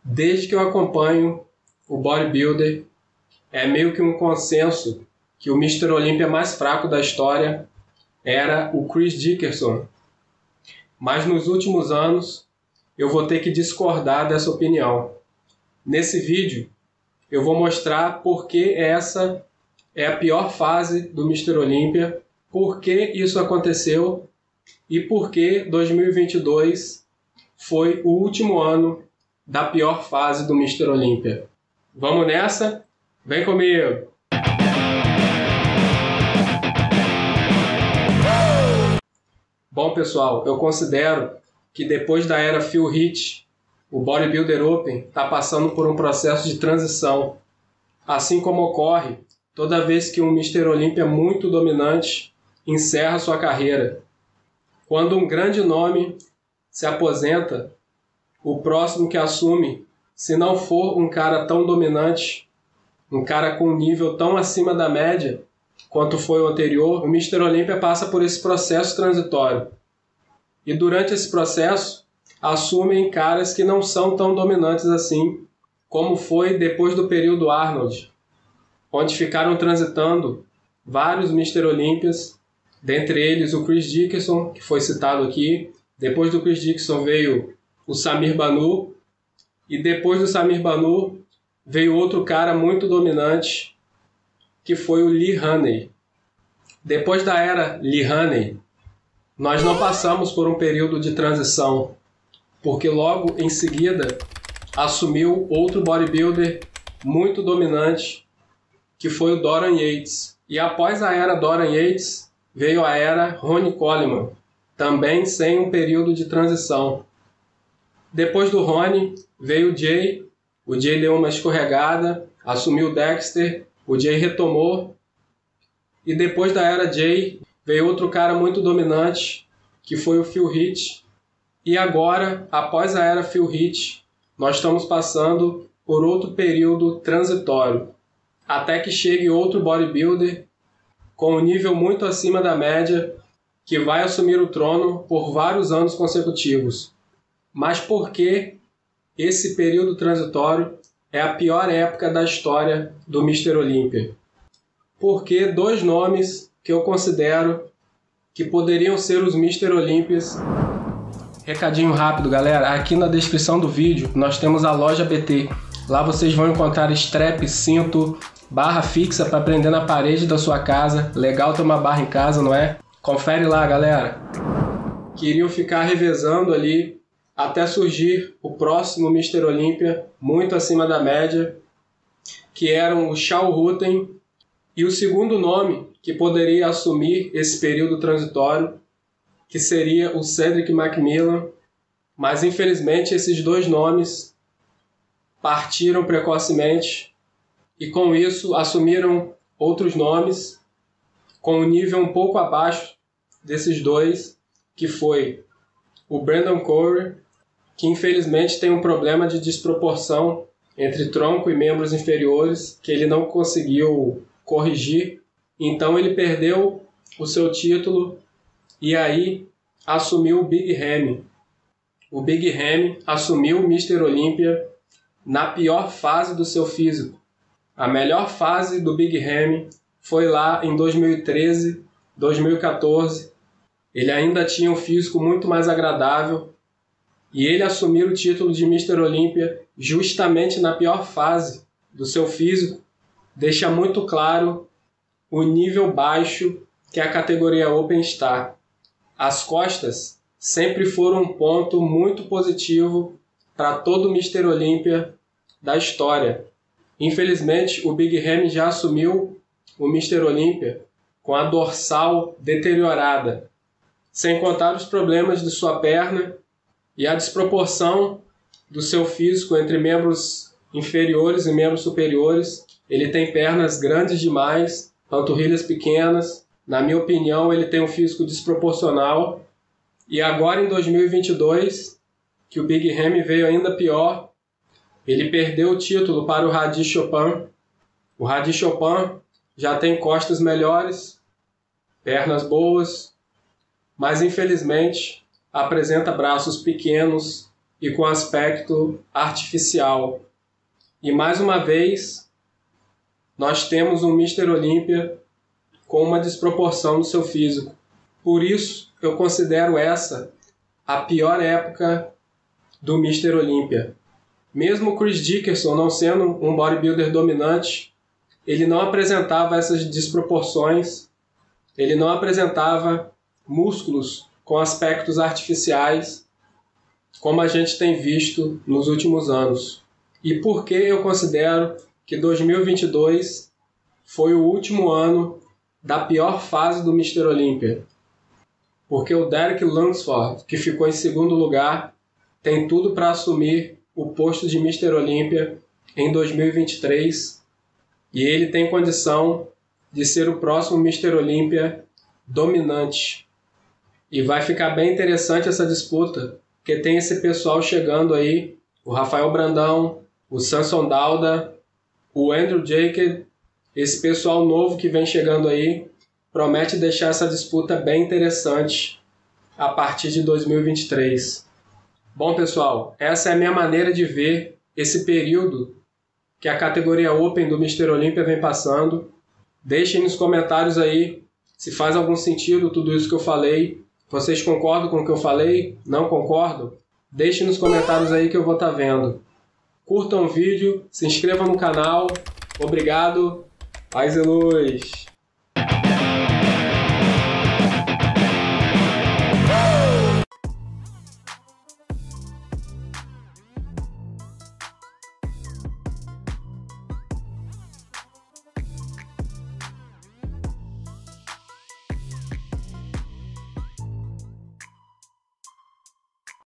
Desde que eu acompanho o bodybuilder, é meio que um consenso que o Mr. Olympia mais fraco da história era o Chris Dickerson. Mas nos últimos anos eu vou ter que discordar dessa opinião. Nesse vídeo eu vou mostrar por que essa é a pior fase do Mr. Olympia, por que isso aconteceu e por que 2022 foi o último ano da pior fase do Mr. Olympia. Vamos nessa? Vem comigo! Bom, pessoal, eu considero que depois da era Phil Heath, o Bodybuilder Open está passando por um processo de transição, assim como ocorre toda vez que um Mr. Olympia muito dominante encerra sua carreira. Quando um grande nome se aposenta, o próximo que assume, se não for um cara tão dominante, um cara com um nível tão acima da média quanto foi o anterior, o Mr. Olympia passa por esse processo transitório. E durante esse processo, assumem caras que não são tão dominantes assim, como foi depois do período Arnold, onde ficaram transitando vários Mr. Olympias, dentre eles o Chris Dickerson, que foi citado aqui. Depois do Chris Dickerson veio o Samir Banu, e depois do Samir Banu veio outro cara muito dominante, que foi o Lee Haney. Depois da era Lee Haney, nós não passamos por um período de transição, porque logo em seguida assumiu outro bodybuilder muito dominante, que foi o Dorian Yates. E após a era Dorian Yates, veio a era Ronnie Coleman, também sem um período de transição. Depois do Ronnie, veio o Jay deu uma escorregada, assumiu o Dexter, o Jay retomou, e depois da era Jay, veio outro cara muito dominante, que foi o Phil Heath. E agora, após a era Phil Heath, nós estamos passando por outro período transitório, até que chegue outro bodybuilder com um nível muito acima da média, que vai assumir o trono por vários anos consecutivos. Mas por que esse período transitório é a pior época da história do Mr. Olympia? Porque dois nomes que eu considero que poderiam ser os Mr. Olympias. Recadinho rápido, galera. Aqui na descrição do vídeo nós temos a loja BT. Lá vocês vão encontrar strap, cinto, barra fixa para prender na parede da sua casa. Legal ter uma barra em casa, não é? Confere lá, galera. Queriam ficar revezando ali até surgir o próximo Mr. Olympia, muito acima da média, que eram o Shao Rutten, e o segundo nome que poderia assumir esse período transitório, que seria o Cedric McMillan, mas infelizmente esses dois nomes partiram precocemente e com isso assumiram outros nomes com um nível um pouco abaixo desses dois, que foi o Brandon Corey, que infelizmente tem um problema de desproporção entre tronco e membros inferiores, que ele não conseguiu corrigir, então ele perdeu o seu título e aí assumiu o Big Ramy. O Big Ramy assumiu o Mr. Olympia na pior fase do seu físico. A melhor fase do Big Ramy foi lá em 2013, 2014. Ele ainda tinha um físico muito mais agradável e ele assumiu o título de Mr. Olympia justamente na pior fase do seu físico deixa muito claro o nível baixo que a categoria Open está. As costas sempre foram um ponto muito positivo para todo Mr. Olympia da história. Infelizmente, o Big Ramy já assumiu o Mr. Olympia com a dorsal deteriorada, sem contar os problemas de sua perna e a desproporção do seu físico entre membros inferiores e membros superiores. Ele tem pernas grandes demais, panturrilhas pequenas. Na minha opinião, ele tem um físico desproporcional. E agora em 2022, que o Big Ramy veio ainda pior, ele perdeu o título para o Hadi Choopan. O Hadi Choopan já tem costas melhores, pernas boas, mas infelizmente apresenta braços pequenos e com aspecto artificial. E mais uma vez, nós temos um Mr. Olympia com uma desproporção no seu físico. Por isso, eu considero essa a pior época do Mr. Olympia. Mesmo Chris Dickerson não sendo um bodybuilder dominante, ele não apresentava essas desproporções, ele não apresentava músculos com aspectos artificiais, como a gente tem visto nos últimos anos. E por que eu considero que 2022 foi o último ano da pior fase do Mr. Olympia? Porque o Derek Lunsford, que ficou em segundo lugar, tem tudo para assumir o posto de Mr. Olympia em 2023 e ele tem condição de ser o próximo Mr. Olympia dominante. E vai ficar bem interessante essa disputa, porque tem esse pessoal chegando aí, o Rafael Brandão, o Samson Dauda, o Andrew Jacob, esse pessoal novo que vem chegando aí, promete deixar essa disputa bem interessante a partir de 2023. Bom, pessoal, essa é a minha maneira de ver esse período que a categoria Open do Mr. Olympia vem passando. Deixem nos comentários aí se faz algum sentido tudo isso que eu falei. Vocês concordam com o que eu falei? Não concordam? Deixem nos comentários aí que eu vou estar vendo. Curtam o vídeo, se inscrevam no canal. Obrigado. Paz e luz.